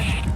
связи.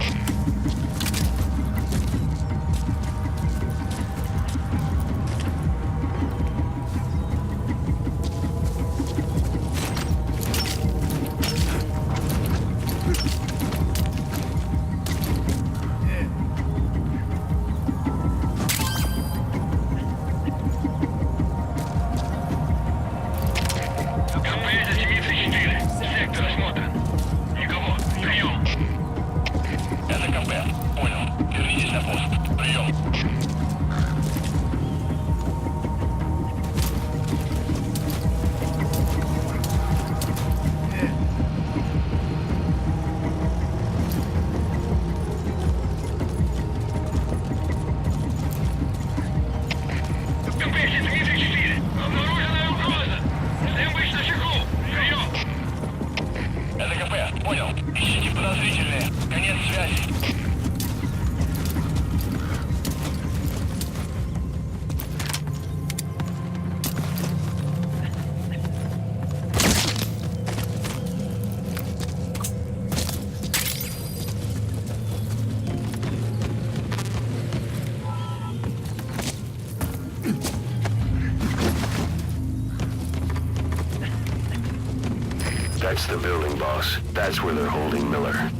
That's the building, boss. That's where they're holding Miller.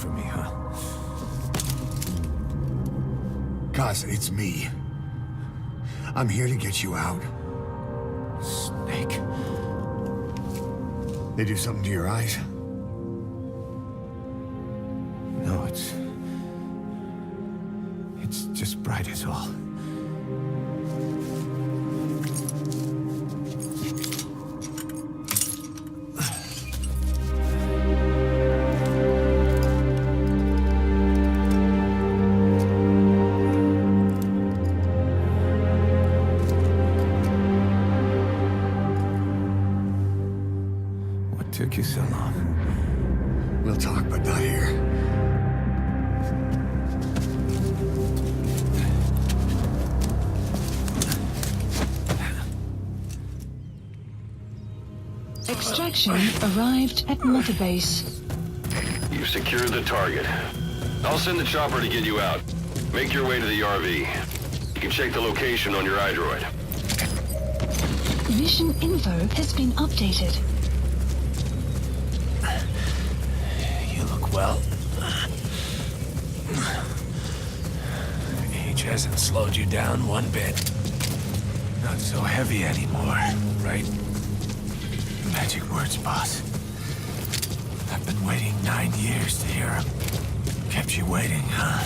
For me, huh? Cause it's me. I'm here to get you out. Snake. They do something to your eyes? No, it's just bright as all. Took you so long. We'll talk, but not here. Extraction arrived at Mother Base. You've secured the target. I'll send the chopper to get you out. Make your way to the RV. You can check the location on your iDroid. Mission info has been updated. Well, age hasn't slowed you down one bit. Not so heavy anymore, right? Magic words, boss. I've been waiting 9 years to hear them. Kept you waiting, huh?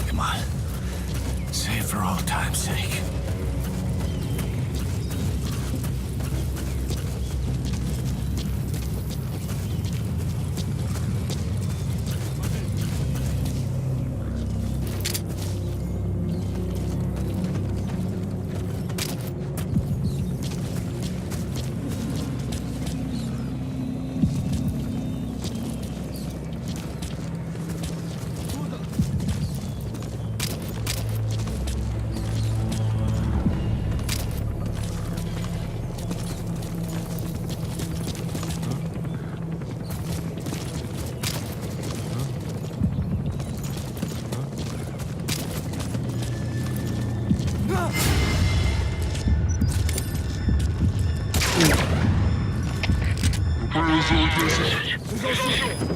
Come on. Say it for old time's sake.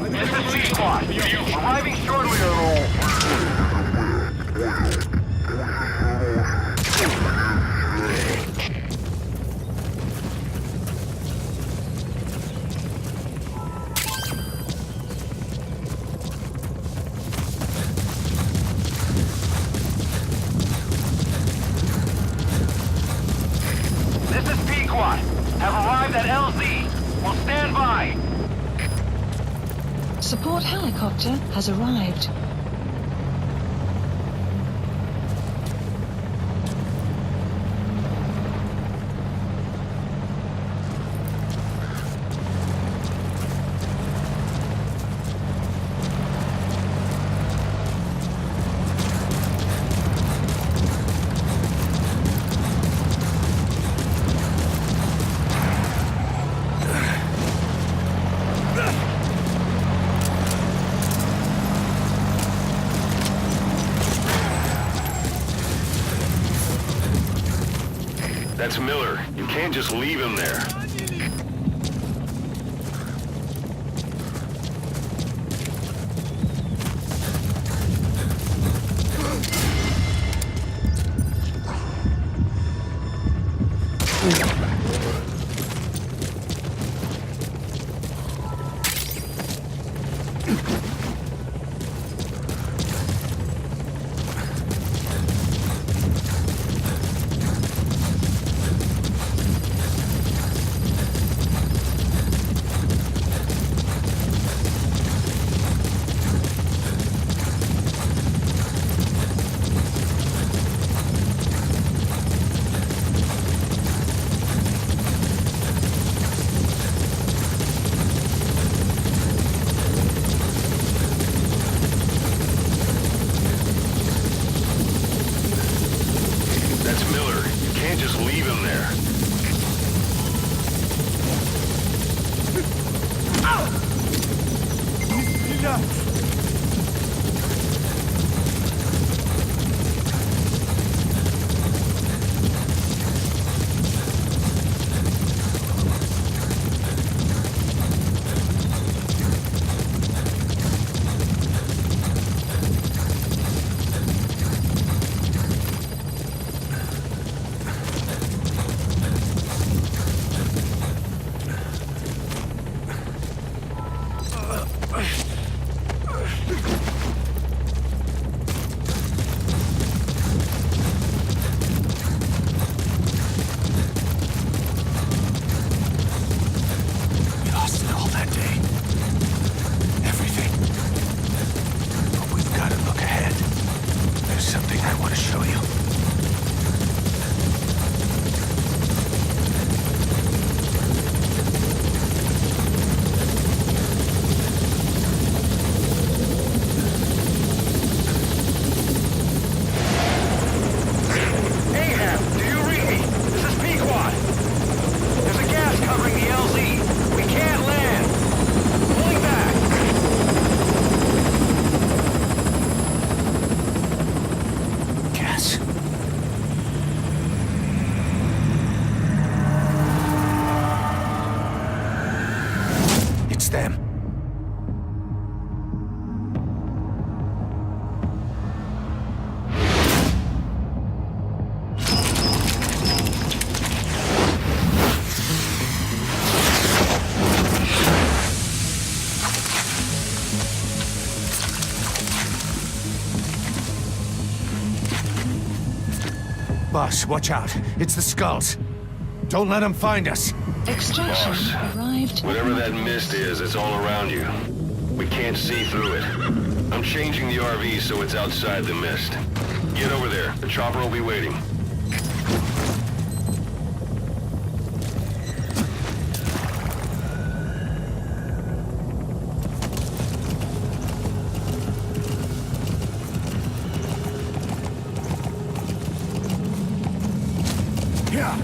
SSC squad, arriving shortly. This is P. squad have arrived at LZ. We'll stand by. Support helicopter has arrived. That's Miller. You can't just leave him there. That's Miller. You can't just leave him there. We lost it all that day. Everything. But we've got to look ahead. There's something I want to show you. Ahab, do you read me? This is Pequod. There's a gas covering the LZ. We can't land. Pulling back. Gas. It's them. Boss, watch out. It's the skulls. Don't let them find us. Extraction Boss, arrived. Whatever that mist is, it's all around you. We can't see through it. I'm changing the RV so it's outside the mist. Get over there. The chopper will be waiting. Yeah.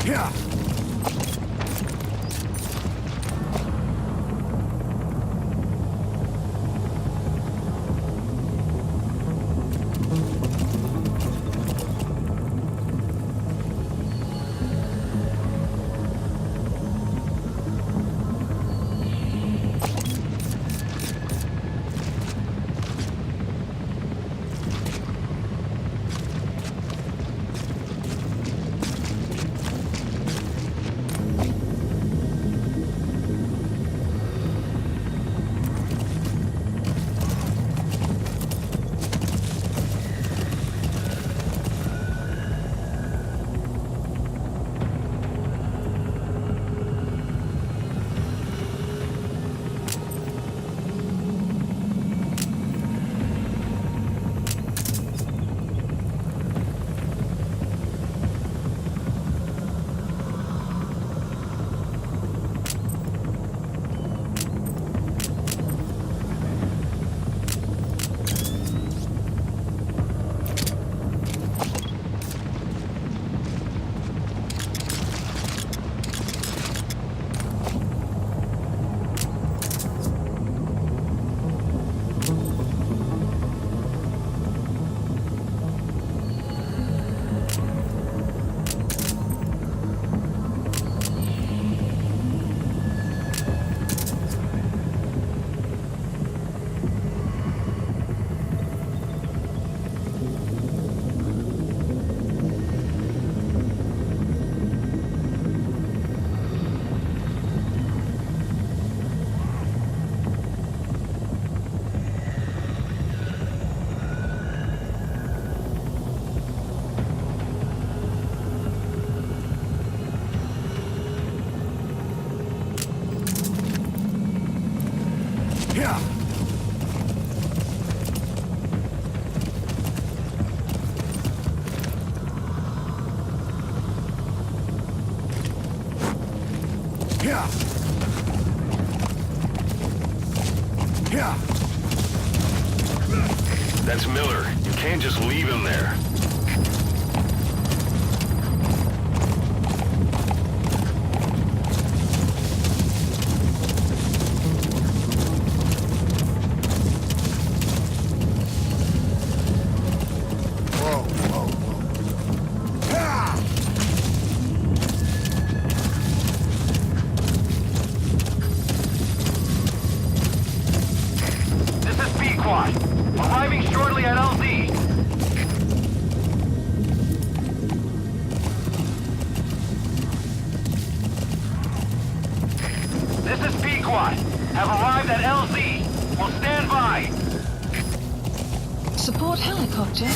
Yeah. killer. You can't just leave him there. Arriving shortly at LZ. This is Pequod. Have arrived at LZ. Will stand by. Support helicopter.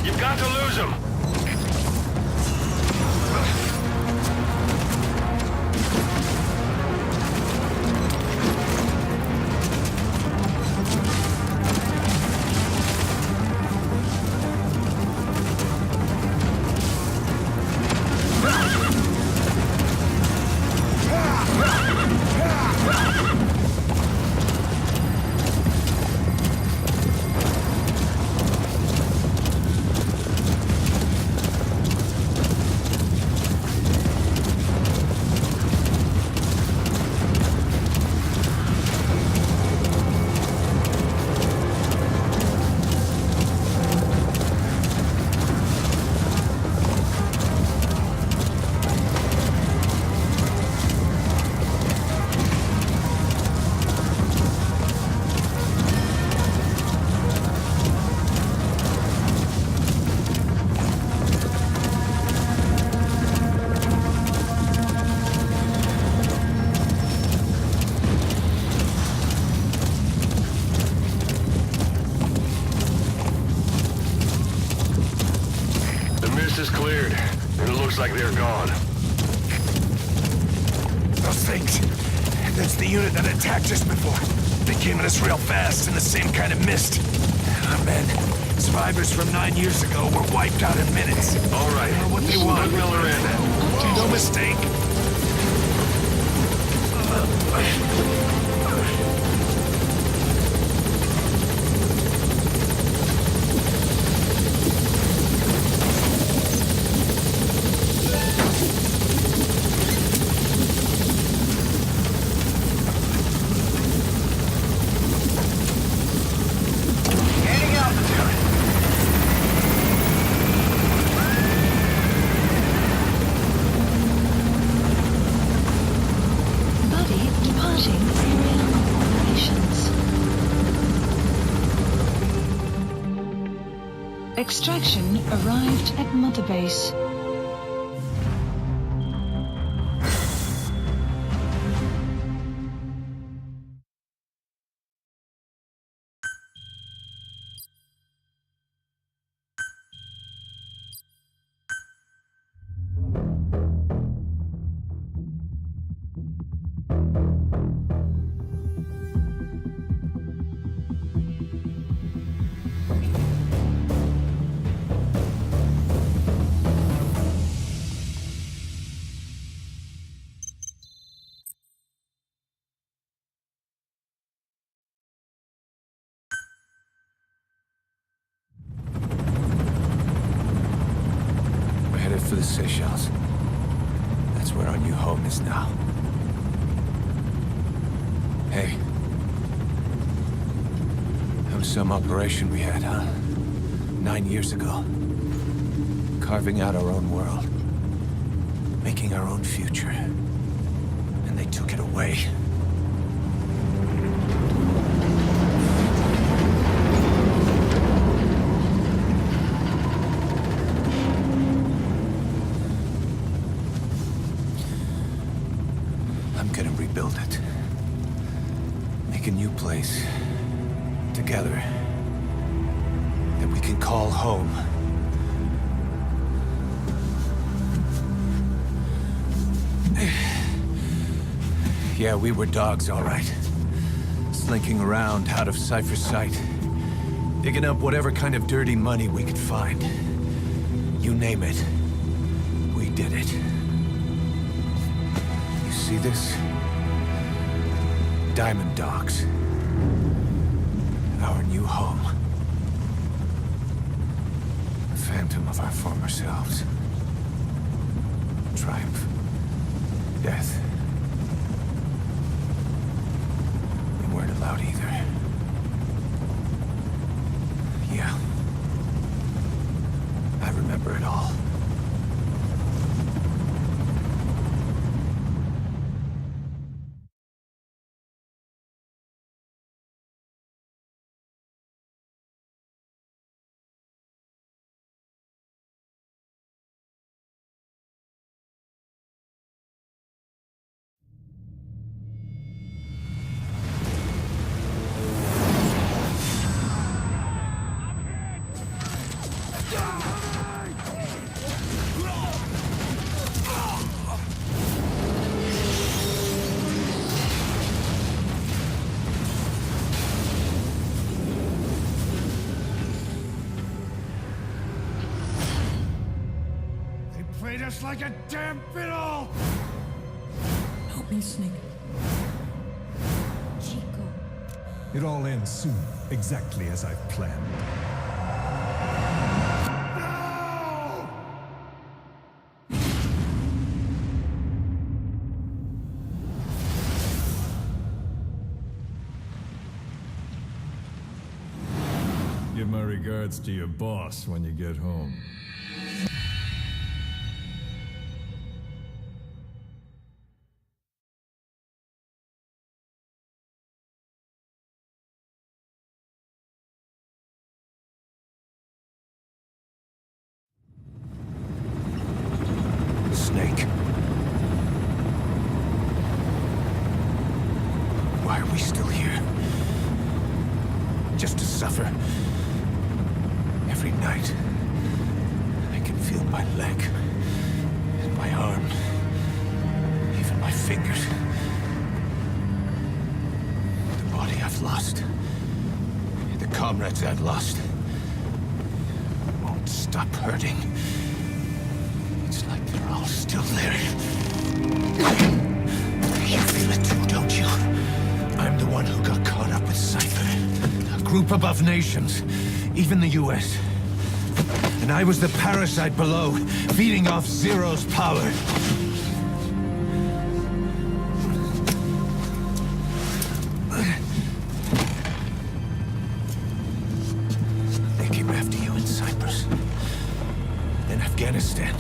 You've got to lose him! Is cleared, and it looks like they're gone. Those things. That's the unit that attacked us before. They came at us real fast in the same kind of mist. Our men, survivors from 9 years ago, were wiped out in minutes. All right, I don't know what they want. Miller in. No mistake. Extraction arrived at Mother Base. For the Seychelles. That's where our new home is now. Hey. That was some operation we had, huh? 9 years ago. Carving out our own world. Making our own future. And they took it away. Build it. Make a new place. Together. That we can call home. Yeah, we were dogs, all right. Slinking around out of Cypher's sight. Digging up whatever kind of dirty money we could find. You name it. We did it. You see this? Diamond Dogs. Our new home. A phantom of our former selves. Triumph. Death. We weren't allowed either. Yeah. I remember it all. Played us like a damn fiddle! Help me, Snake. Chico. It all ends soon, exactly as I've planned. No! Give my regards to your boss when you get home. Snake. Why are we still here? Just to suffer. Every night, I can feel my leg, and my arm, even my fingers. The body I've lost, the comrades I've lost, won't stop hurting. It's like they're all still there. You feel it too, don't you? I'm the one who got caught up with Cypher. A group above nations, even the US. And I was the parasite below, feeding off Zero's power. They came after you in Cyprus, then Afghanistan.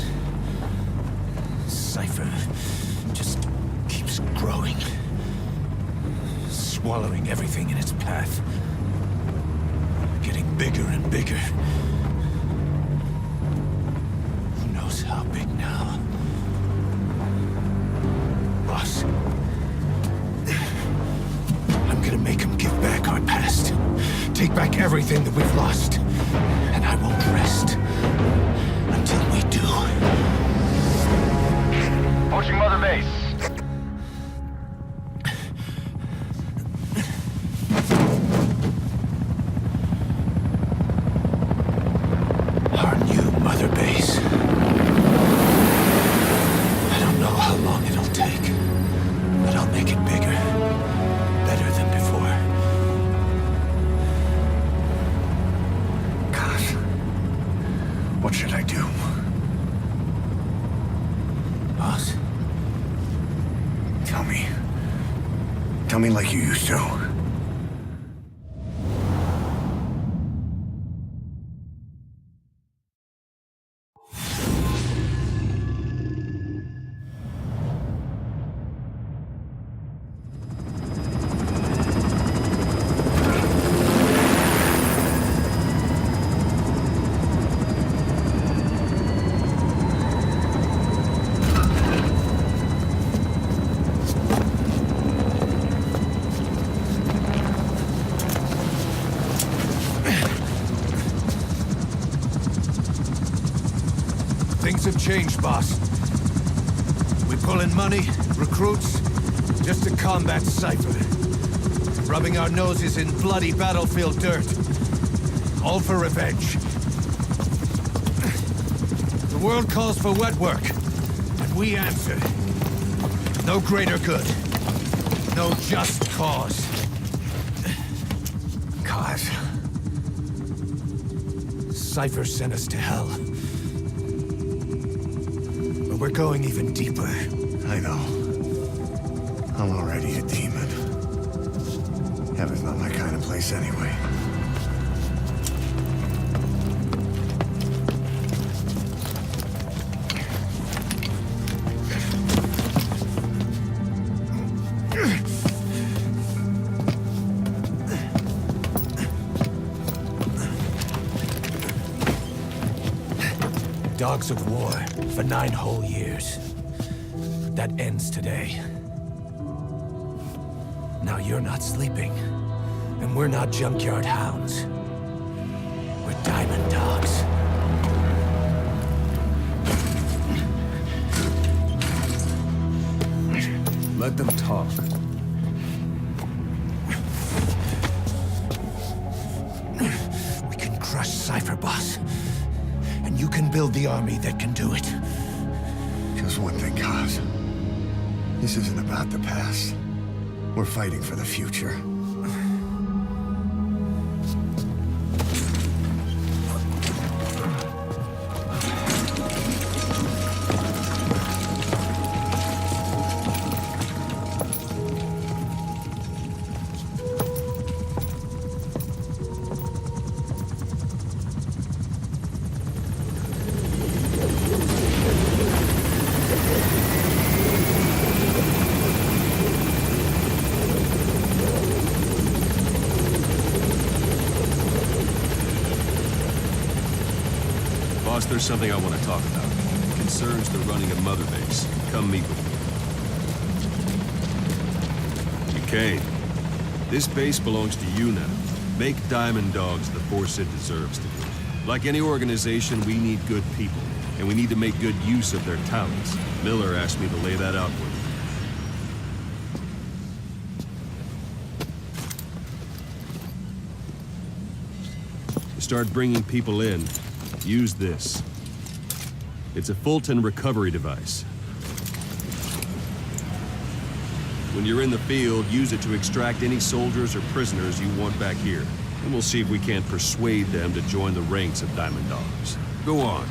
Cypher just keeps growing, swallowing everything in its path, getting bigger and bigger. Who knows how big now? Boss, I'm gonna make him give back our past, take back everything that we've lost, and I won't rest until we do. Approaching Mother Base. Our new Mother Base. I don't know how long it'll take, but I'll make it bigger, better than before. God, what should I do? Boss? Tell me. Tell me like you used to. Things have changed, boss. We pull in money, recruits, just to combat Cypher. Rubbing our noses in bloody battlefield dirt. all for revenge. The world calls for wet work, and we answer. No greater good. No just cause. Cause. Cypher sent us to hell. But we're going even deeper. I know. I'm already a demon. Heaven's not my kind of place anyway. Dogs of war for 9 whole years. That ends today. Now you're not sleeping, and we're not junkyard hounds. We're diamond dogs. Let them talk. We can crush Cypher, boss. And you can build the army that can do it. Just one thing, Kaz. This isn't about the past. We're fighting for the future. Boss, there's something I want to talk about. It concerns the running of Mother Base. Come meet with me. You came. This base belongs to you now. Make Diamond Dogs the force it deserves to be. Like any organization, we need good people, and we need to make good use of their talents. Miller asked me to lay that out for you. To start bringing people in, use this. It's a Fulton recovery device. When you're in the field, use it to extract any soldiers or prisoners you want back here. And we'll see if we can't persuade them to join the ranks of Diamond Dogs. Go on.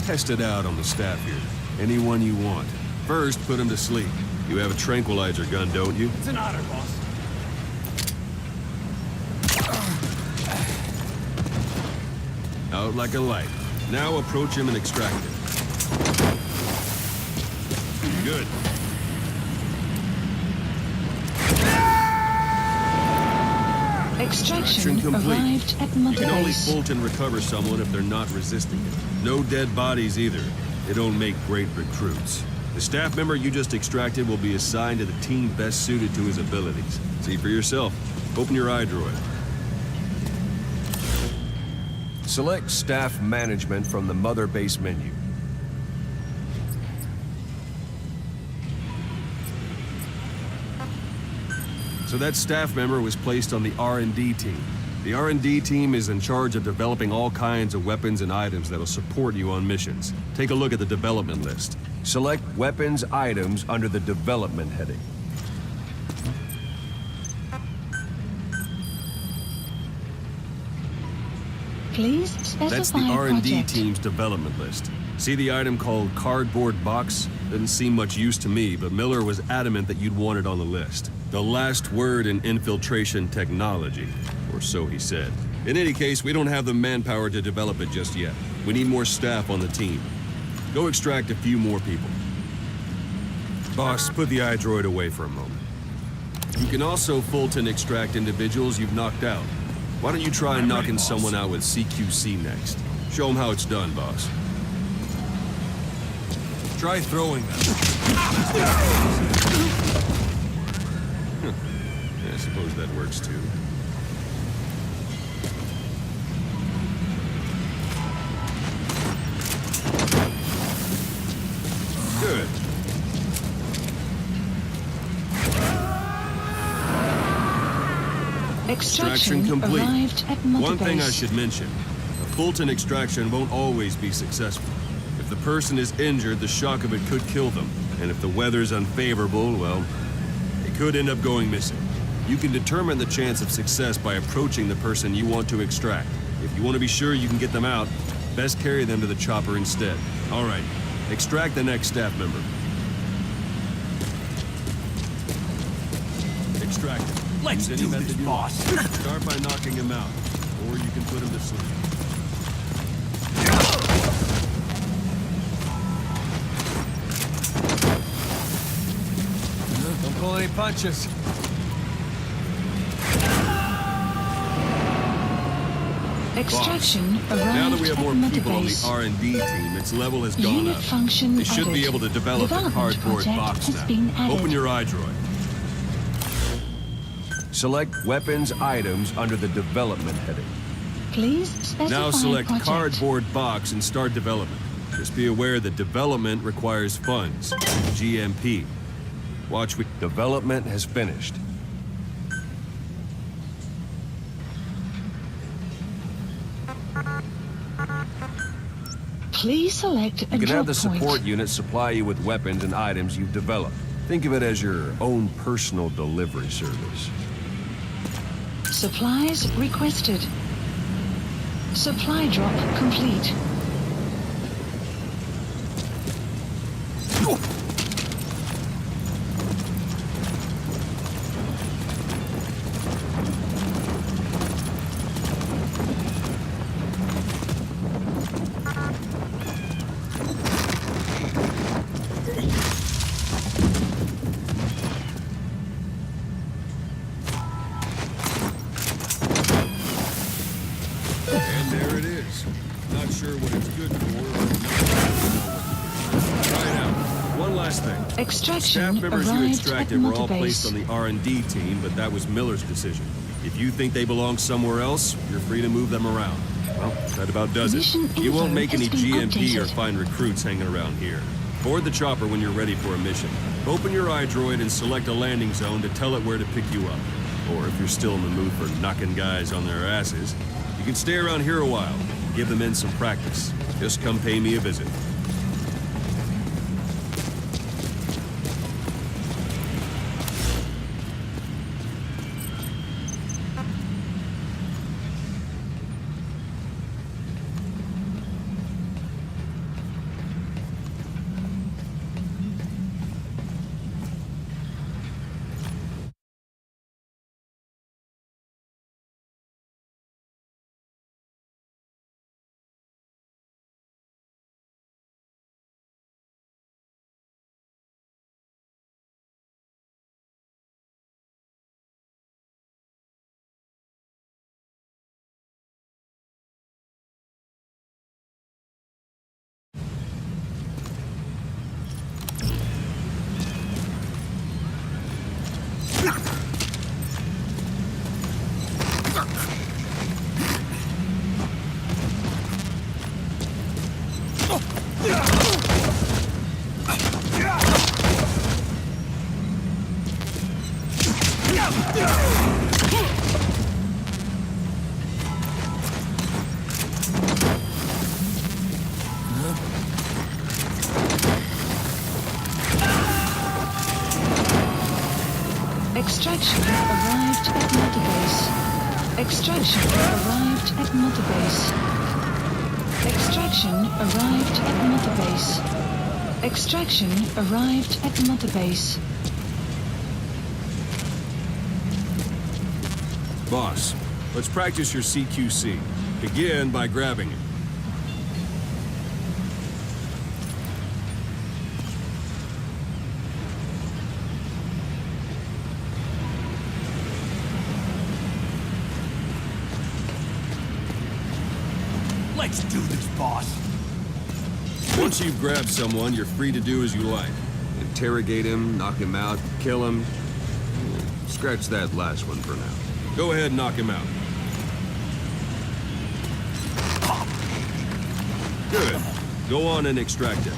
Test it out on the staff here. Anyone you want. First, put them to sleep. You have a tranquilizer gun, don't you? It's an honor, boss. Out like a light. Now approach him and extract him. Good. Extraction complete. arrived at You Mother can only Base. Fulton recover someone if they're not resisting it. No dead bodies either. They don't make great recruits. The staff member you just extracted will be assigned to the team best suited to his abilities. See for yourself. Open your iDroid. Select Staff Management from the Mother Base menu. So that staff member was placed on the R&D team. The R&D team is in charge of developing all kinds of weapons and items that'll support you on missions. Take a look at the development list. Select Weapons Items under the Development heading. Please specify That's the R&D project. team's development list. See the item called Cardboard Box? Doesn't seem much use to me, but Miller was adamant that you'd want it on the list. The last word in infiltration technology, or so he said. In any case, we don't have the manpower to develop it just yet. We need more staff on the team. Go extract a few more people. Boss, put the iDroid away for a moment. You can also Fulton extract individuals you've knocked out. Why don't you try knocking someone out with CQC next? Show them how it's done, boss. Try throwing them. I suppose that works too. Good. Extraction complete. Arrived at Mother One thing I Base. should mention. A Fulton extraction won't always be successful. If the person is injured, the shock of it could kill them. And if the weather's unfavorable, well, they could end up going missing. You can determine the chance of success by approaching the person you want to extract. If you want to be sure you can get them out, best carry them to the chopper instead. All right, extract the next staff member. Extract him. Let's Use do any method this, you want. boss. Start by knocking him out, or you can put him to sleep. Don't pull any punches. Extraction arrived Now that we have more at Mother people on the Base. R&D team, its level has gone Unit up. function They should be added. able to develop a Development cardboard project box has now. been added. Open your iDroid. Select weapons items under the development heading. Please specify Now select project. cardboard box and start development. Just be aware that development requires funds. GMP. Watch we... Development has finished. Please select a You can have drop the support point. unit supply you with weapons and items you've developed. Think of it as your own personal delivery service. Supplies requested. Supply drop complete. And there it is. Not sure what it's good for, but try it out. One last thing. Extraction Staff members you arrived at extracted were Mother all placed Base. on the R&D team, but that was Miller's decision. If you think they belong somewhere else, you're free to move them around. Well, that about does it. Mission You won't info make any has been GMP or updated. find recruits hanging around here. Board the chopper when you're ready for a mission. Open your iDroid and select a landing zone to tell it where to pick you up. Or if you're still in the mood for knocking guys on their asses, you can stay around here a while. Give them in some practice. Just come pay me a visit. Extraction arrived at Mother Base. Extraction arrived at Mother Base. Extraction arrived at Mother Base. Extraction arrived at Mother Base. Boss, let's practice your CQC. Begin by grabbing it. Let's do this, boss. Once you've grabbed someone, you're free to do as you like. Interrogate him, knock him out, kill him. Scratch that last one for now. Go ahead and knock him out. Good. Go on and extract him.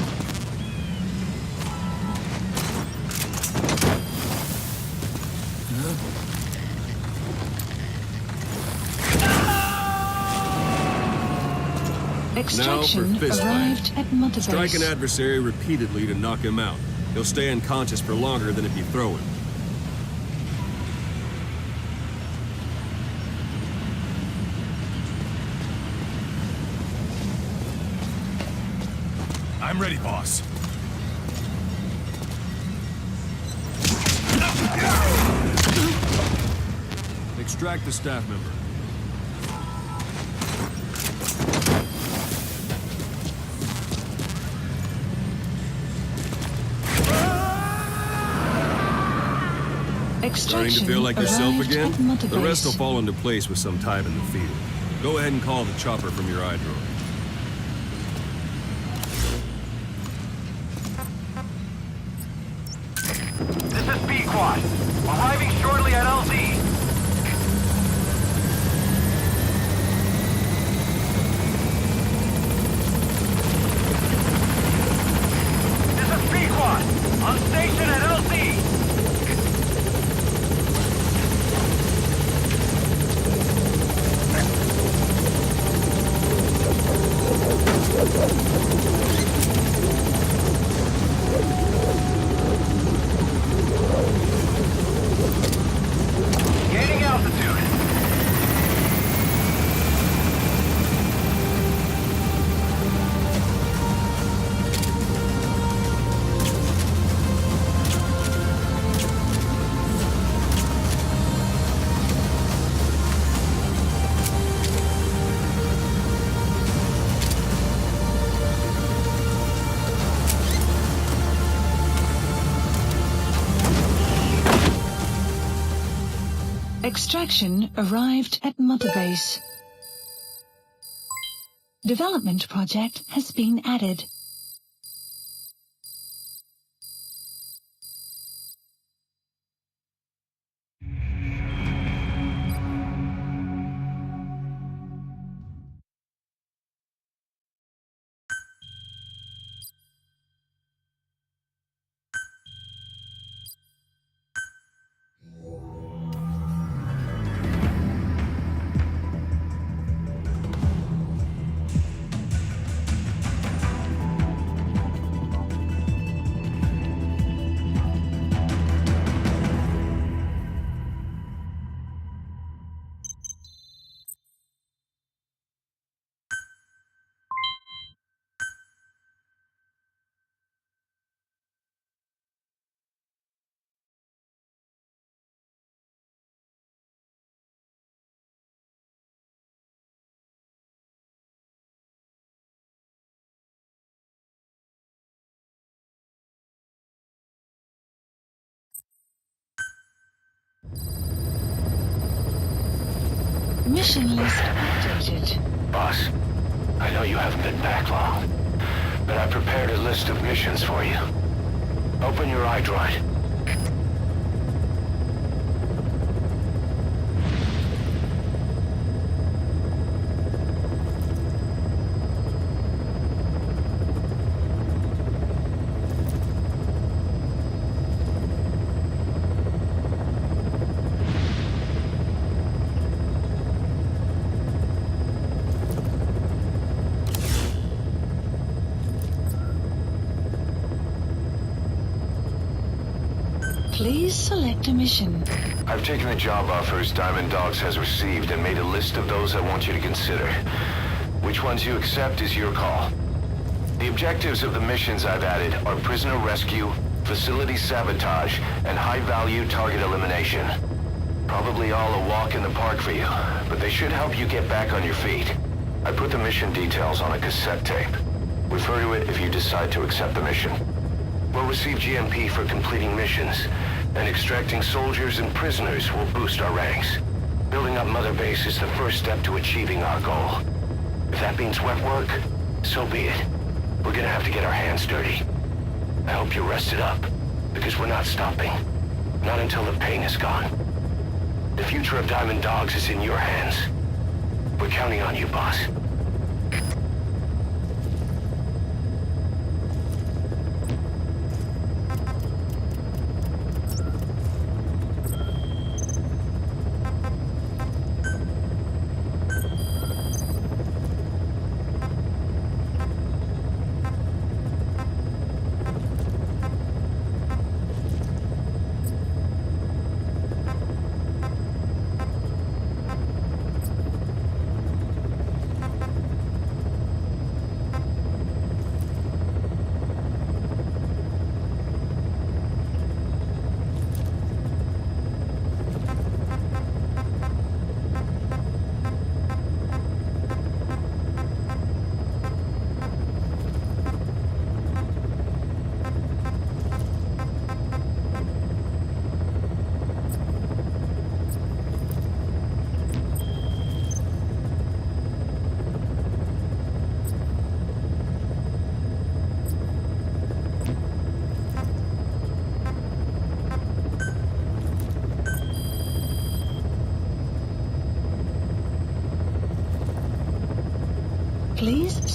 Extraction fist fight. arrived at Mother Strike an Base. adversary repeatedly to knock him out. He'll stay unconscious for longer than if you throw him. I'm ready, boss. Extract the staff member. Starting Extraction to feel like yourself arrived again? at Mother The rest will Base. fall into place with some time in the field. Go ahead and call the chopper from your iDroid. This is Pequod. Arriving shortly at LZ. This is Pequod. On station at LZ. Gaining altitude. Extraction arrived at Mother Base. Development project has been added. Mission list updated. Boss, I know you haven't been back long, but I prepared a list of missions for you. Open your iDroid. Please select a mission. I've taken the job offers Diamond Dogs has received and made a list of those I want you to consider. Which ones you accept is your call. The objectives of the missions I've added are prisoner rescue, facility sabotage, and high-value target elimination. Probably all a walk in the park for you, but they should help you get back on your feet. I put the mission details on a cassette tape. Refer to it if you decide to accept the mission. We'll receive GMP for completing missions, and extracting soldiers and prisoners will boost our ranks. Building up Mother Base is the first step to achieving our goal. If that means wet work, so be it. We're gonna have to get our hands dirty. I hope you're rested up, because we're not stopping. Not until the pain is gone. The future of Diamond Dogs is in your hands. We're counting on you, boss.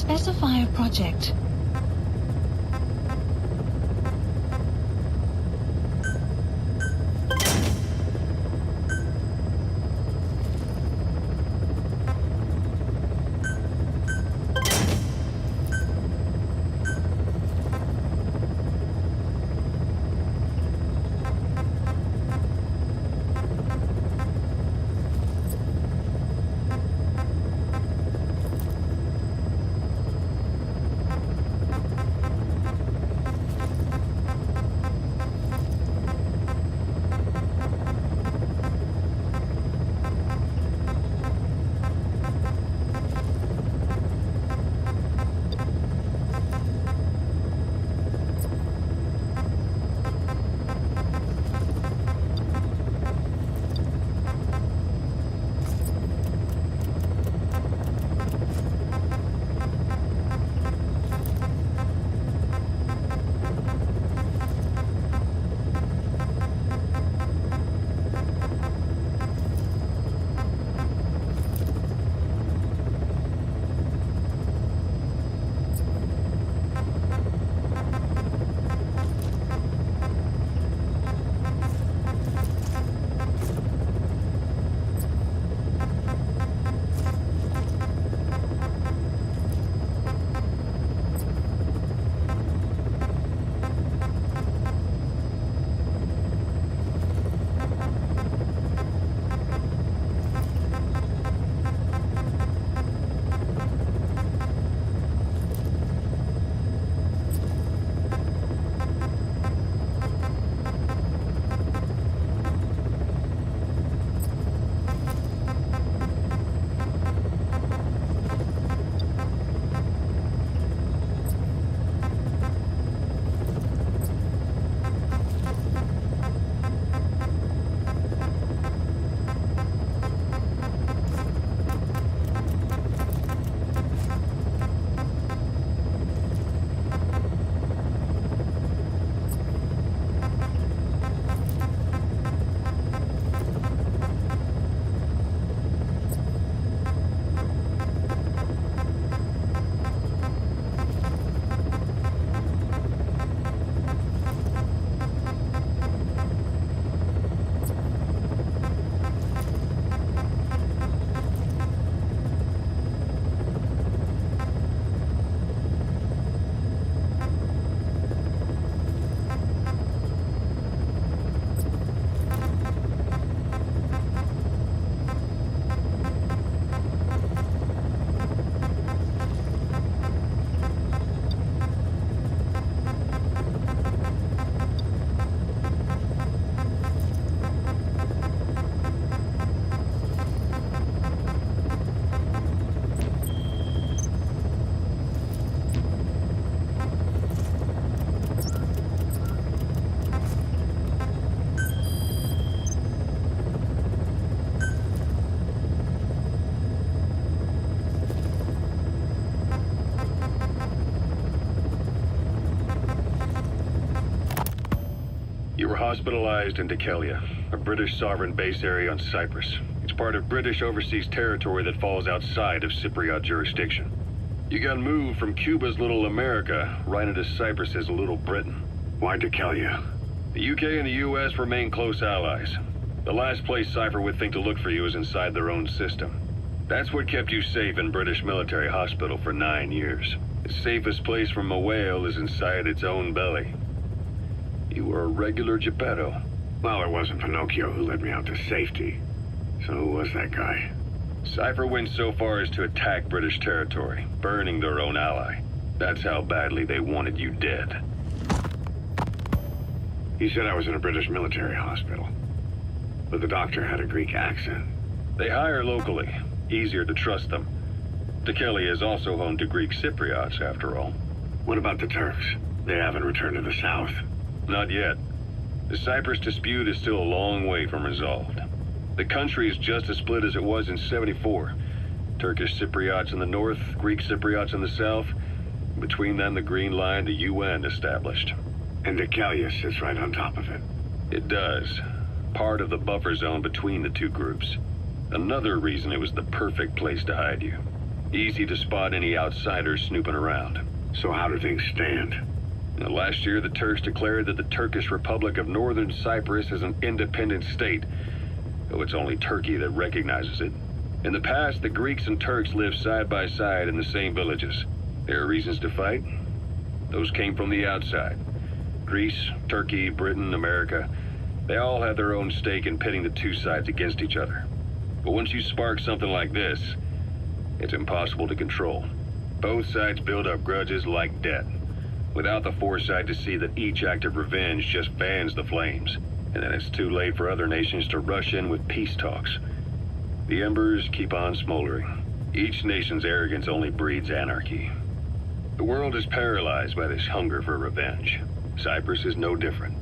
Specify a project. You were hospitalized in Dekelia, a British sovereign base area on Cyprus. It's part of British overseas territory that falls outside of Cypriot jurisdiction. You got moved from Cuba's Little America right into Cyprus's Little Britain. Why Dekelia? The UK and the US remain close allies. The last place Cypher would think to look for you is inside their own system. That's what kept you safe in British military hospital for 9 years. The safest place from a whale is inside its own belly. You were a regular Geppetto. Well, it wasn't Pinocchio who led me out to safety. So who was that guy? Cypher went so far as to attack British territory, burning their own ally. That's how badly they wanted you dead. He said I was in a British military hospital. But the doctor had a Greek accent. They hire locally. Easier to trust them. Dekelia is also home to Greek Cypriots, after all. What about the Turks? They haven't returned to the south. Not yet. The Cyprus dispute is still a long way from resolved. The country is just as split as it was in '74. Turkish Cypriots in the north, Greek Cypriots in the south. Between them, the Green Line, the UN established. And Dekelia sits right on top of it. It does. Part of the buffer zone between the two groups. Another reason it was the perfect place to hide you. Easy to spot any outsiders snooping around. So how do things stand? Now, last year, the Turks declared that the Turkish Republic of Northern Cyprus is an independent state, though it's only Turkey that recognizes it. In the past, the Greeks and Turks lived side by side in the same villages. There are reasons to fight. Those came from the outside. Greece, Turkey, Britain, America, they all had their own stake in pitting the two sides against each other. But once you spark something like this, it's impossible to control. Both sides build up grudges like debt, without the foresight to see that each act of revenge just fans the flames, and then it's too late for other nations to rush in with peace talks. The embers keep on smoldering. Each nation's arrogance only breeds anarchy. The world is paralyzed by this hunger for revenge. Cyprus is no different.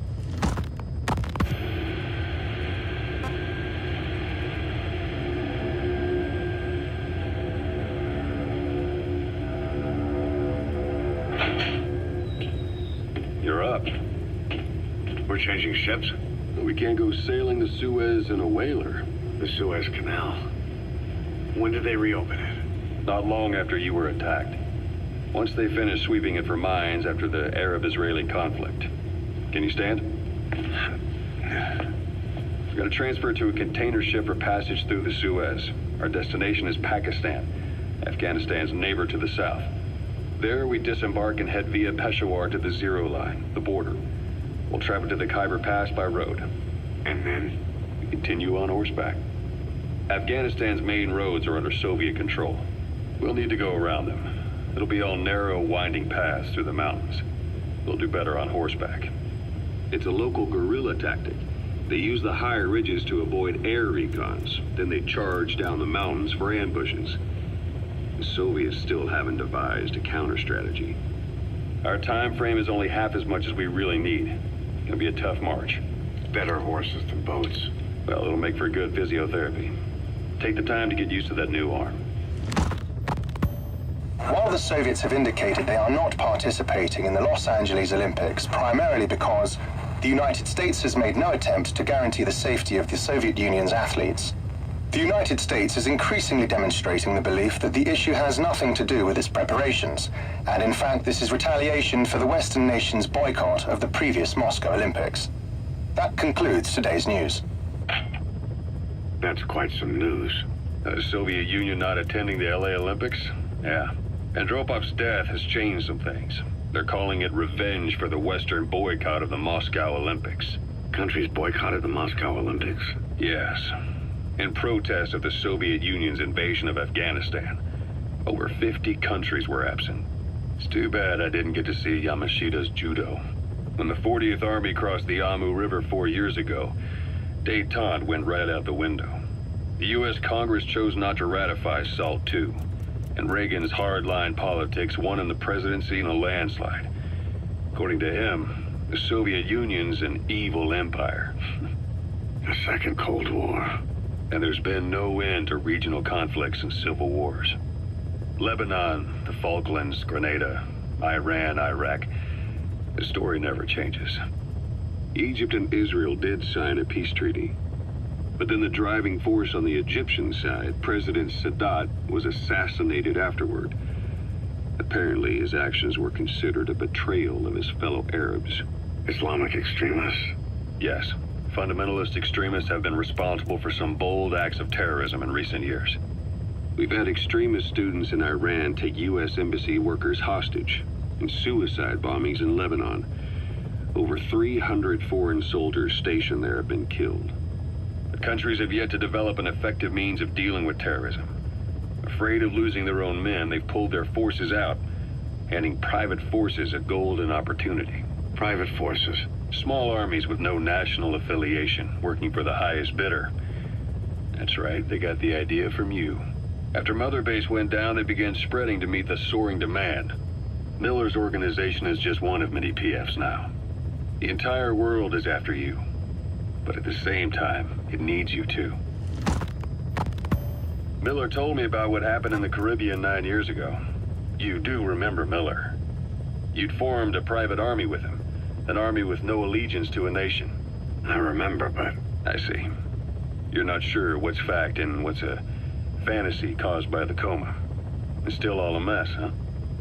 You're up. We're changing ships? We can't go sailing the Suez in a whaler. The Suez Canal. When did they reopen it? Not long after you were attacked. Once they finished sweeping it for mines after the Arab-Israeli conflict. Can you stand? We're going to transfer to a container ship for passage through the Suez. Our destination is Pakistan, Afghanistan's neighbor to the south. There, we disembark and head via Peshawar to the Zero Line, the border. We'll travel to the Khyber Pass by road. And then? We continue on horseback. Afghanistan's main roads are under Soviet control. We'll need to go around them. It'll be all narrow, winding paths through the mountains. We'll do better on horseback. It's a local guerrilla tactic. They use the higher ridges to avoid air recons. Then they charge down the mountains for ambushes. The Soviets still haven't devised a counter-strategy. Our time frame is only half as much as we really need. It's gonna be a tough march. Better horses than boats. Well, it'll make for good physiotherapy. Take the time to get used to that new arm. While the Soviets have indicated they are not participating in the Los Angeles Olympics, primarily because the United States has made no attempt to guarantee the safety of the Soviet Union's athletes, the United States is increasingly demonstrating the belief that the issue has nothing to do with its preparations, and in fact this is retaliation for the Western nations' boycott of the previous Moscow Olympics. That concludes today's news. That's quite some news. The Soviet Union not attending the LA Olympics? Yeah. Andropov's death has changed some things. They're calling it revenge for the Western boycott of the Moscow Olympics. Countries boycotted the Moscow Olympics? Yes. In protest of the Soviet Union's invasion of Afghanistan. Over 50 countries were absent. It's too bad I didn't get to see Yamashita's judo. When the 40th Army crossed the Amu River 4 years ago, détente went right out the window. The U.S. Congress chose not to ratify SALT II, and Reagan's hardline politics won in the presidency in a landslide. According to him, the Soviet Union's an evil empire. A second Cold War. And there's been no end to regional conflicts and civil wars. Lebanon, the Falklands, Grenada, Iran, Iraq. The story never changes. Egypt and Israel did sign a peace treaty. But then the driving force on the Egyptian side, President Sadat, was assassinated afterward. Apparently, his actions were considered a betrayal of his fellow Arabs. Islamic extremists? Yes. Fundamentalist extremists have been responsible for some bold acts of terrorism in recent years. We've had extremist students in Iran take U.S. embassy workers hostage, and suicide bombings in Lebanon. Over 300 foreign soldiers stationed there have been killed. The countries have yet to develop an effective means of dealing with terrorism. Afraid of losing their own men, they've pulled their forces out, handing private forces a golden opportunity. Private forces? Small armies with no national affiliation, working for the highest bidder. That's right, they got the idea from you. After Mother Base went down, they began spreading to meet the soaring demand. Miller's organization is just one of many PFs now. The entire world is after you. But at the same time, it needs you too. Miller told me about what happened in the Caribbean 9 years ago. You do remember Miller. You'd formed a private army with him. An army with no allegiance to a nation. I remember, but... I see. You're not sure what's fact and what's a fantasy caused by the coma. It's still all a mess, huh?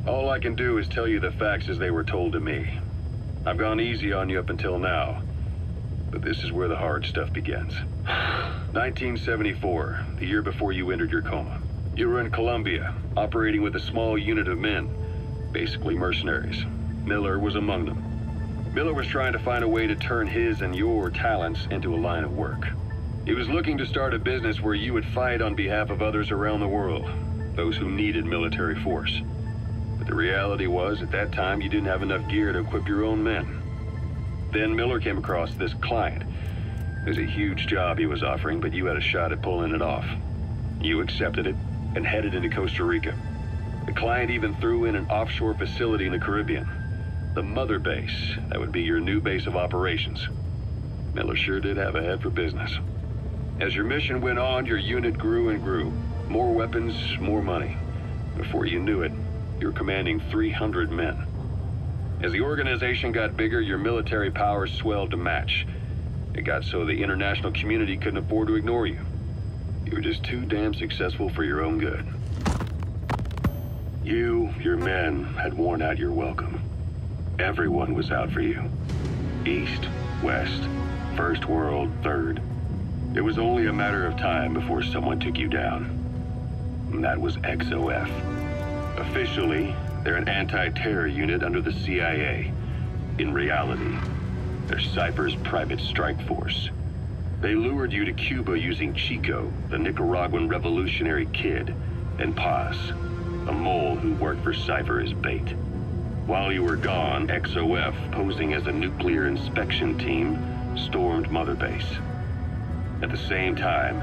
All I can do is tell you the facts as they were told to me. I've gone easy on you up until now, but this is where the hard stuff begins. 1974, the year before you entered your coma. You were in Colombia, operating with a small unit of men, basically mercenaries. Miller was among them. Miller was trying to find a way to turn his and your talents into a line of work. He was looking to start a business where you would fight on behalf of others around the world, those who needed military force. But the reality was, at that time, you didn't have enough gear to equip your own men. Then Miller came across this client. It was a huge job he was offering, but you had a shot at pulling it off. You accepted it and headed into Costa Rica. The client even threw in an offshore facility in the Caribbean. The mother base, that would be your new base of operations. Miller sure did have a head for business. As your mission went on, your unit grew and grew. More weapons, more money. Before you knew it, you were commanding 300 men. As the organization got bigger, your military powers swelled to match. It got so the international community couldn't afford to ignore you. You were just too damn successful for your own good. You, your men, had worn out your welcome. Everyone was out for you. East, West, First World, Third. It was only a matter of time before someone took you down. And that was XOF. Officially, they're an anti-terror unit under the CIA. In reality, they're Cypher's private strike force. They lured you to Cuba using Chico, the Nicaraguan revolutionary kid, and Paz, a mole who worked for Cypher as bait. While you were gone, XOF, posing as a nuclear inspection team, stormed Mother Base. At the same time,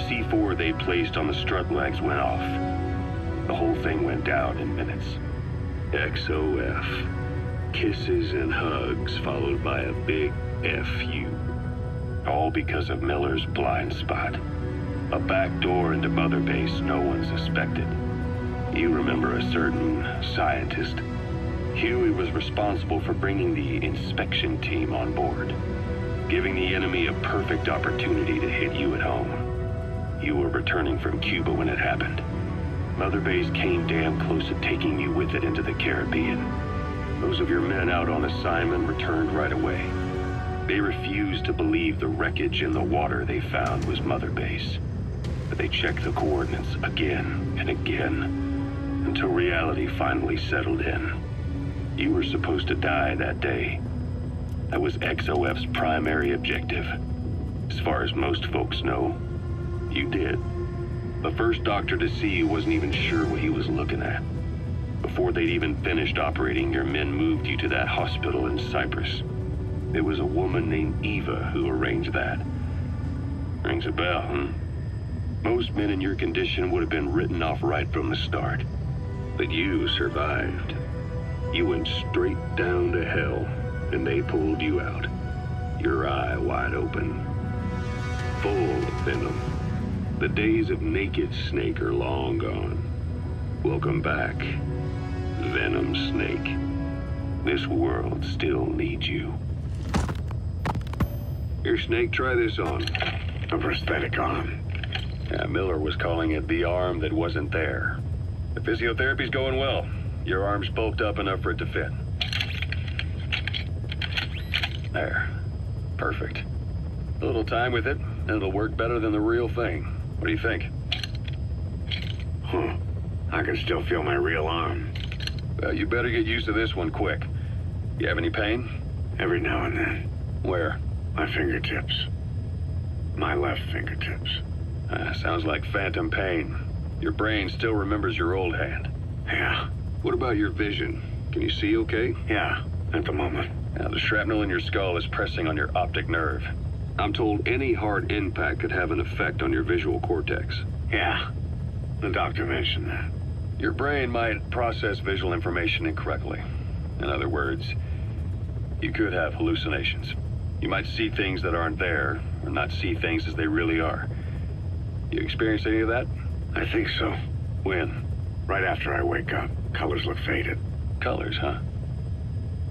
C4 they placed on the strut legs went off. The whole thing went down in minutes. XOF. Kisses and hugs followed by a big FU. All because of Miller's blind spot. A back door into Mother Base no one suspected. You remember a certain scientist. Huey was responsible for bringing the inspection team on board, giving the enemy a perfect opportunity to hit you at home. You were returning from Cuba when it happened. Mother Base came damn close to taking you with it into the Caribbean. Those of your men out on assignment returned right away. They refused to believe the wreckage in the water they found was Mother Base. But they checked the coordinates again and again, until reality finally settled in. You were supposed to die that day. That was XOF's primary objective. As far as most folks know, you did. The first doctor to see you wasn't even sure what he was looking at. Before they'd even finished operating, your men moved you to that hospital in Cyprus. It was a woman named Eva who arranged that. Rings a bell, huh? Most men in your condition would have been written off right from the start. But you survived. You went straight down to hell, and they pulled you out. Your eye wide open. Full of venom. The days of naked Snake are long gone. Welcome back, Venom Snake. This world still needs you. Here, Snake, try this on. A prosthetic arm. Yeah, Miller was calling it the arm that wasn't there. The physiotherapy's going well. Your arm's bulked up enough for it to fit. There. Perfect. A little time with it, and it'll work better than the real thing. What do you think? Huh. I can still feel my real arm. Well, you better get used to this one quick. You have any pain? Every now and then. Where? My fingertips. My left fingertips. Sounds like phantom pain. Your brain still remembers your old hand. Yeah. What about your vision? Can you see okay? Yeah, at the moment. Now, the shrapnel in your skull is pressing on your optic nerve. I'm told any hard impact could have an effect on your visual cortex. Yeah, the doctor mentioned that. Your brain might process visual information incorrectly. In other words, you could have hallucinations. You might see things that aren't there, or not see things as they really are. You experience any of that? I think so. When? Right after I wake up. Colors look faded. Colors, huh?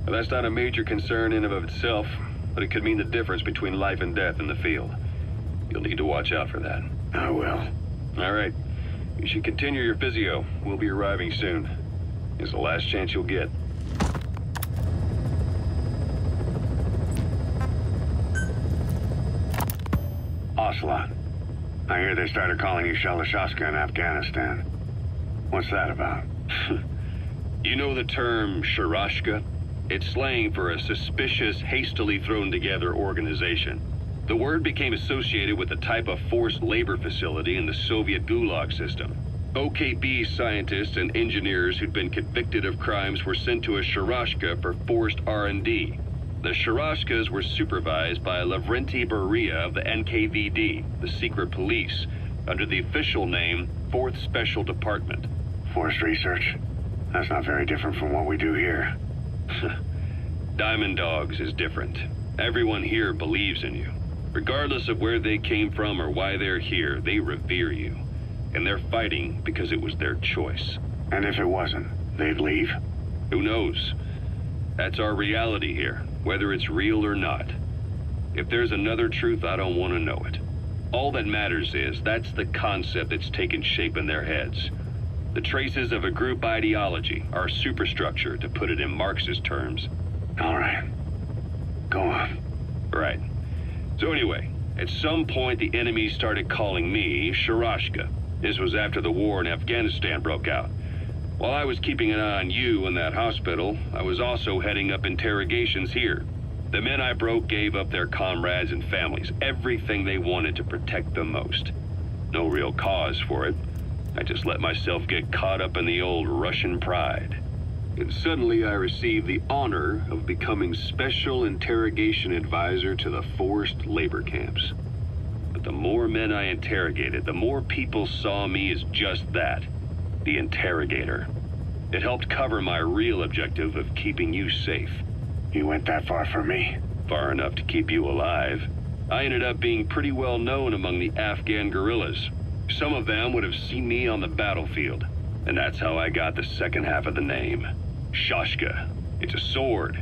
Well, that's not a major concern in and of itself, but it could mean the difference between life and death in the field. You'll need to watch out for that. I will. All right. You should continue your physio. We'll be arriving soon. It's the last chance you'll get. Ocelot. I hear they started calling you Shalashaska in Afghanistan. What's that about? You know the term Sharashka? It's slang for a suspicious, hastily thrown together organization. The word became associated with a type of forced labor facility in the Soviet Gulag system. OKB scientists and engineers who'd been convicted of crimes were sent to a Sharashka for forced R&D. The Sharashkas were supervised by Lavrenti Beria of the NKVD, the secret police, under the official name 4th Special Department. Forced research? That's not very different from what we do here. Diamond Dogs is different. Everyone here believes in you. Regardless of where they came from or why they're here, they revere you. And they're fighting because it was their choice. And if it wasn't, they'd leave? Who knows? That's our reality here, whether it's real or not. If there's another truth, I don't want to know it. All that matters is that's the concept that's taken shape in their heads. The traces of a group ideology, our superstructure, to put it in Marxist terms. All right. Go on. Right. So anyway, at some point the enemy started calling me Sharashka. This was after the war in Afghanistan broke out. While I was keeping an eye on you in that hospital, I was also heading up interrogations here. The men I broke gave up their comrades and families, everything they wanted to protect them most. No real cause for it. I just let myself get caught up in the old Russian pride. And suddenly I received the honor of becoming Special Interrogation Advisor to the forced labor camps. But the more men I interrogated, the more people saw me as just that, the interrogator. It helped cover my real objective of keeping you safe. You went that far for me? Far enough to keep you alive. I ended up being pretty well known among the Afghan guerrillas. Some of them would have seen me on the battlefield, and that's how I got the second half of the name. Shashka. It's a sword,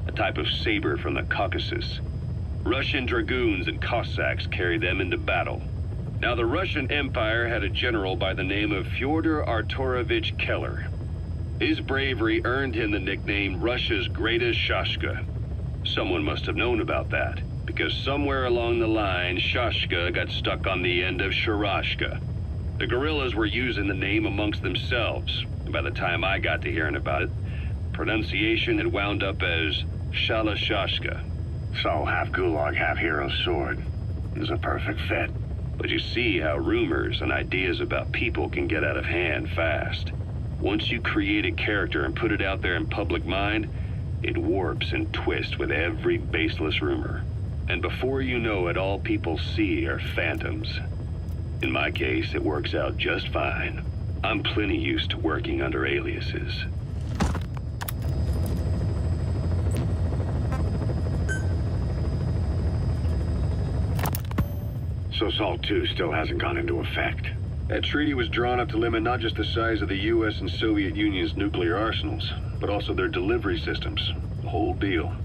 a type of saber from the Caucasus. Russian dragoons and Cossacks carried them into battle. Now, the Russian Empire had a general by the name of Fyodor Arturovich Keller. His bravery earned him the nickname Russia's Greatest Shashka. Someone must have known about that, because somewhere along the line, Shashka got stuck on the end of Sharashka. The guerrillas were using the name amongst themselves, and by the time I got to hearing about it, pronunciation had wound up as Shalashashka. So, half Gulag, half Hero Sword. Is a perfect fit. But you see how rumors and ideas about people can get out of hand fast. Once you create a character and put it out there in public mind, it warps and twists with every baseless rumor. And before you know it, all people see are phantoms. In my case, it works out just fine. I'm plenty used to working under aliases. So SALT II still hasn't gone into effect. That treaty was drawn up to limit not just the size of the U.S. and Soviet Union's nuclear arsenals, but also their delivery systems. The whole deal.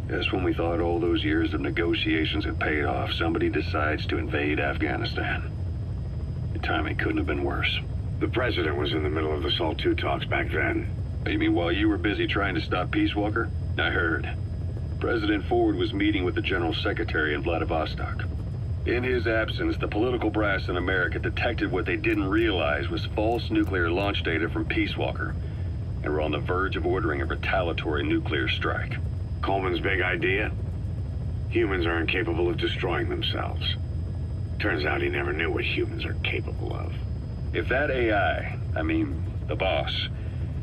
Just when we thought all those years of negotiations had paid off, somebody decides to invade Afghanistan. The timing couldn't have been worse. The president was in the middle of the SALT II talks back then. You mean while you were busy trying to stop Peace Walker? I heard. President Ford was meeting with the General Secretary in Vladivostok. In his absence, the political brass in America detected what they didn't realize was false nuclear launch data from Peace Walker, and were on the verge of ordering a retaliatory nuclear strike. Coleman's big idea? Humans are incapable of destroying themselves. Turns out he never knew what humans are capable of. If that AI, the boss,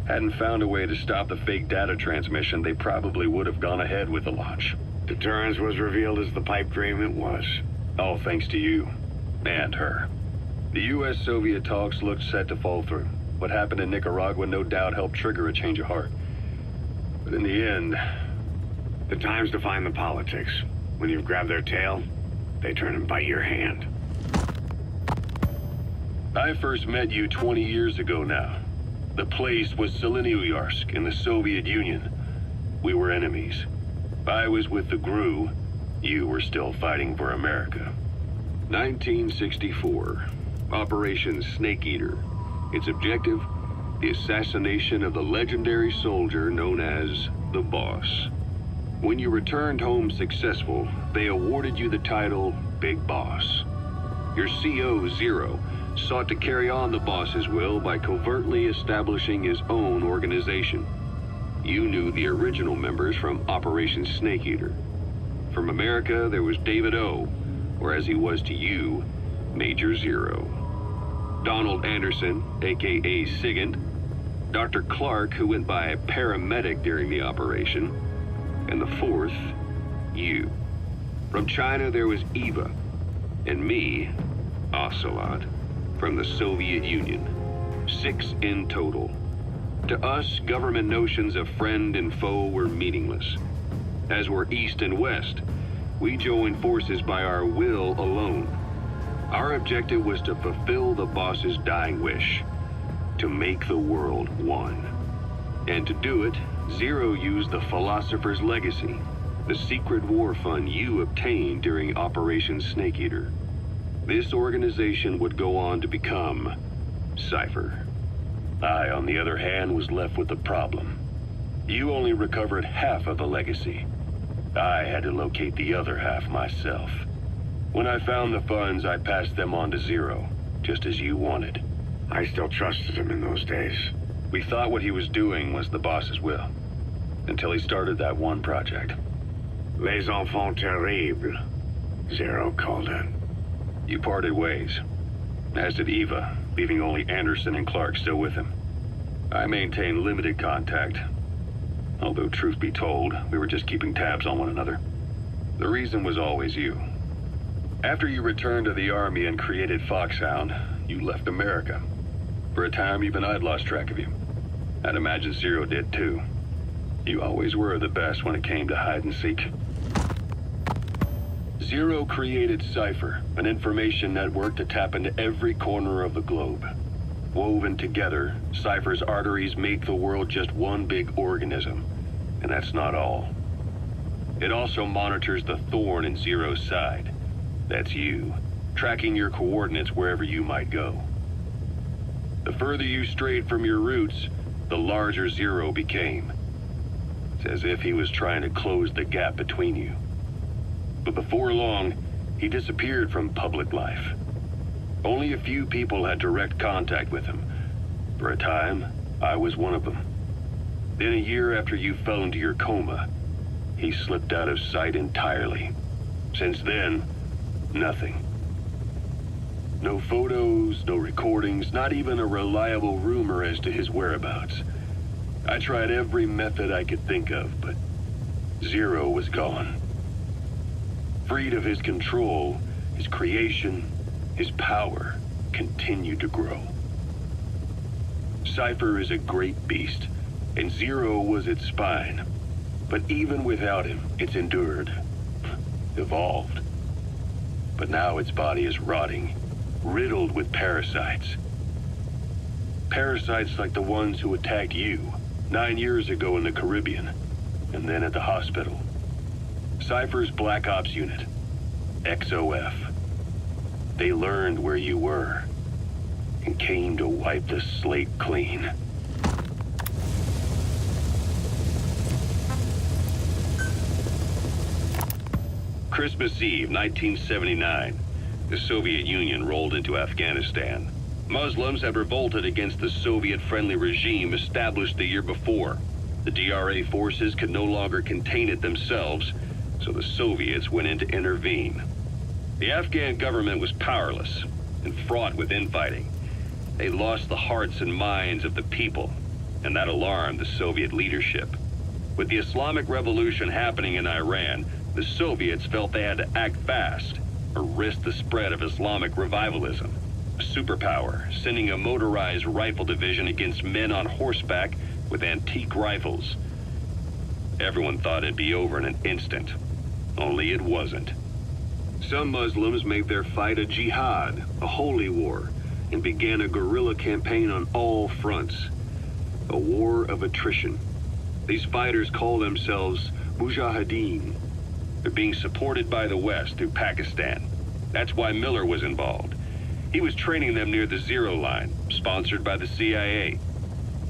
hadn't found a way to stop the fake data transmission, they probably would have gone ahead with the launch. Deterrence was revealed as the pipe dream it was. All thanks to you. And her. The U.S.-Soviet talks looked set to fall through. What happened in Nicaragua no doubt helped trigger a change of heart. But in the end... The times define the politics. When you've grabbed their tail, they turn and bite your hand. I first met you 20 years ago now. The place was Selenouyarsk in the Soviet Union. We were enemies. I was with the GRU. You were still fighting for America. 1964. Operation Snake Eater. Its objective? The assassination of the legendary soldier known as the Boss. When you returned home successful, they awarded you the title Big Boss. Your CO, Zero, sought to carry on the boss's will by covertly establishing his own organization. You knew the original members from Operation Snake Eater. From America, there was David O, or as he was to you, Major Zero. Donald Anderson, aka Sigint, Dr. Clark, who went by paramedic during the operation, and the fourth, you. From China, there was Eva, and me, Ocelot, from the Soviet Union. 6 in total. To us, government notions of friend and foe were meaningless. As were East and West, we joined forces by our will alone. Our objective was to fulfill the boss's dying wish, to make the world one. And to do it, Zero used the Philosopher's Legacy, the secret war fund you obtained during Operation Snake Eater. This organization would go on to become Cypher. I, on the other hand, was left with the problem. You only recovered half of the legacy. I had to locate the other half myself. When I found the funds, I passed them on to Zero, just as you wanted. I still trusted him in those days. We thought what he was doing was the boss's will, until he started that one project. Les enfants terribles, Zero called it. You parted ways, as did Eva, leaving only Anderson and Clark still with him. I maintained limited contact, although truth be told, we were just keeping tabs on one another. The reason was always you. After you returned to the Army and created Foxhound, you left America. For a time, even I'd lost track of you. I'd imagine Zero did too. You always were the best when it came to hide and seek. Zero created Cypher, an information network to tap into every corner of the globe. Woven together, Cypher's arteries make the world just one big organism. And that's not all. It also monitors the thorn in Zero's side. That's you, tracking your coordinates wherever you might go. The further you strayed from your roots, the larger Zero became. It's as if he was trying to close the gap between you. But before long, he disappeared from public life. Only a few people had direct contact with him. For a time, I was one of them. Then a year after you fell into your coma, he slipped out of sight entirely. Since then, nothing. No photos, no recordings, not even a reliable rumor as to his whereabouts. I tried every method I could think of, but Zero was gone. Freed of his control, his creation, his power continued to grow. Cypher is a great beast, and Zero was its spine. But even without him, it's endured, evolved. But now its body is rotting, riddled with parasites. Parasites like the ones who attacked you 9 years ago in the Caribbean, and then at the hospital. Cypher's Black Ops unit, XOF. They learned where you were, and came to wipe the slate clean. Christmas Eve, 1979. The Soviet Union rolled into Afghanistan. Muslims had revolted against the Soviet-friendly regime established the year before. The DRA forces could no longer contain it themselves, so the Soviets went in to intervene. The Afghan government was powerless and fraught with infighting. They lost the hearts and minds of the people, and that alarmed the Soviet leadership. With the Islamic Revolution happening in Iran, the Soviets felt they had to act fast or risk the spread of Islamic revivalism. A superpower, sending a motorized rifle division against men on horseback with antique rifles. Everyone thought it'd be over in an instant, only it wasn't. Some Muslims made their fight a jihad, a holy war, and began a guerrilla campaign on all fronts. A war of attrition. These fighters call themselves Mujahideen. They're being supported by the West through Pakistan. That's why Miller was involved. He was training them near the Zero Line, sponsored by the CIA.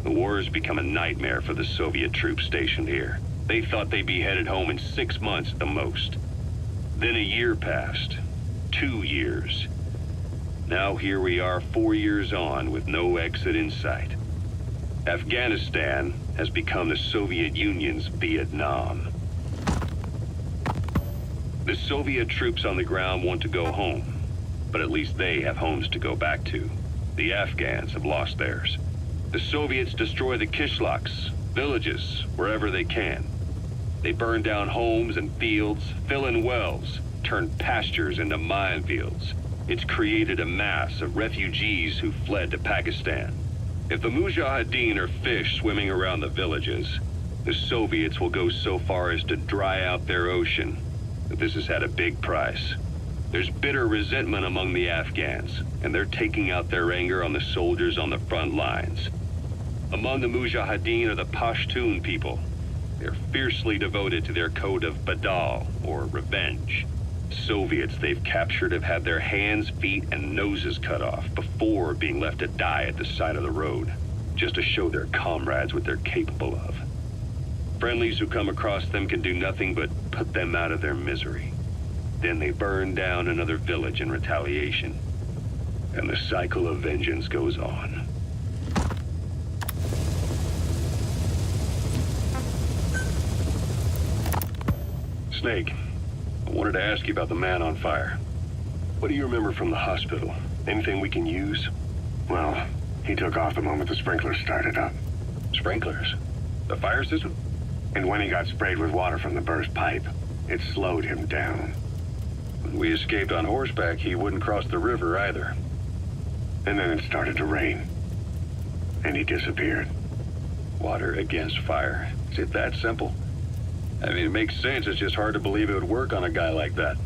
The war has become a nightmare for the Soviet troops stationed here. They thought they'd be headed home in 6 months at the most. Then a year passed. 2 years. Now here we are 4 years on with no exit in sight. Afghanistan has become the Soviet Union's Vietnam. The Soviet troops on the ground want to go home, but at least they have homes to go back to. The Afghans have lost theirs. The Soviets destroy the kishlaks, villages, wherever they can. They burn down homes and fields, fill in wells, turn pastures into minefields. It's created a mass of refugees who fled to Pakistan. If the Mujahideen are fish swimming around the villages, the Soviets will go so far as to dry out their ocean. But this has had a big price. There's bitter resentment among the Afghans, and they're taking out their anger on the soldiers on the front lines. Among the Mujahideen are the Pashtun people. They're fiercely devoted to their code of Badal, or revenge. Soviets they've captured have had their hands, feet, and noses cut off before being left to die at the side of the road, just to show their comrades what they're capable of. Friendlies who come across them can do nothing but put them out of their misery. Then they burn down another village in retaliation. And the cycle of vengeance goes on. Snake, I wanted to ask you about the man on fire. What do you remember from the hospital? Anything we can use? Well, he took off the moment the sprinklers started up. Sprinklers? The fire system? And when he got sprayed with water from the burst pipe, it slowed him down. When we escaped on horseback, he wouldn't cross the river either. And then it started to rain. And he disappeared. Water against fire. Is it that simple? I mean, it makes sense. It's just hard to believe it would work on a guy like that.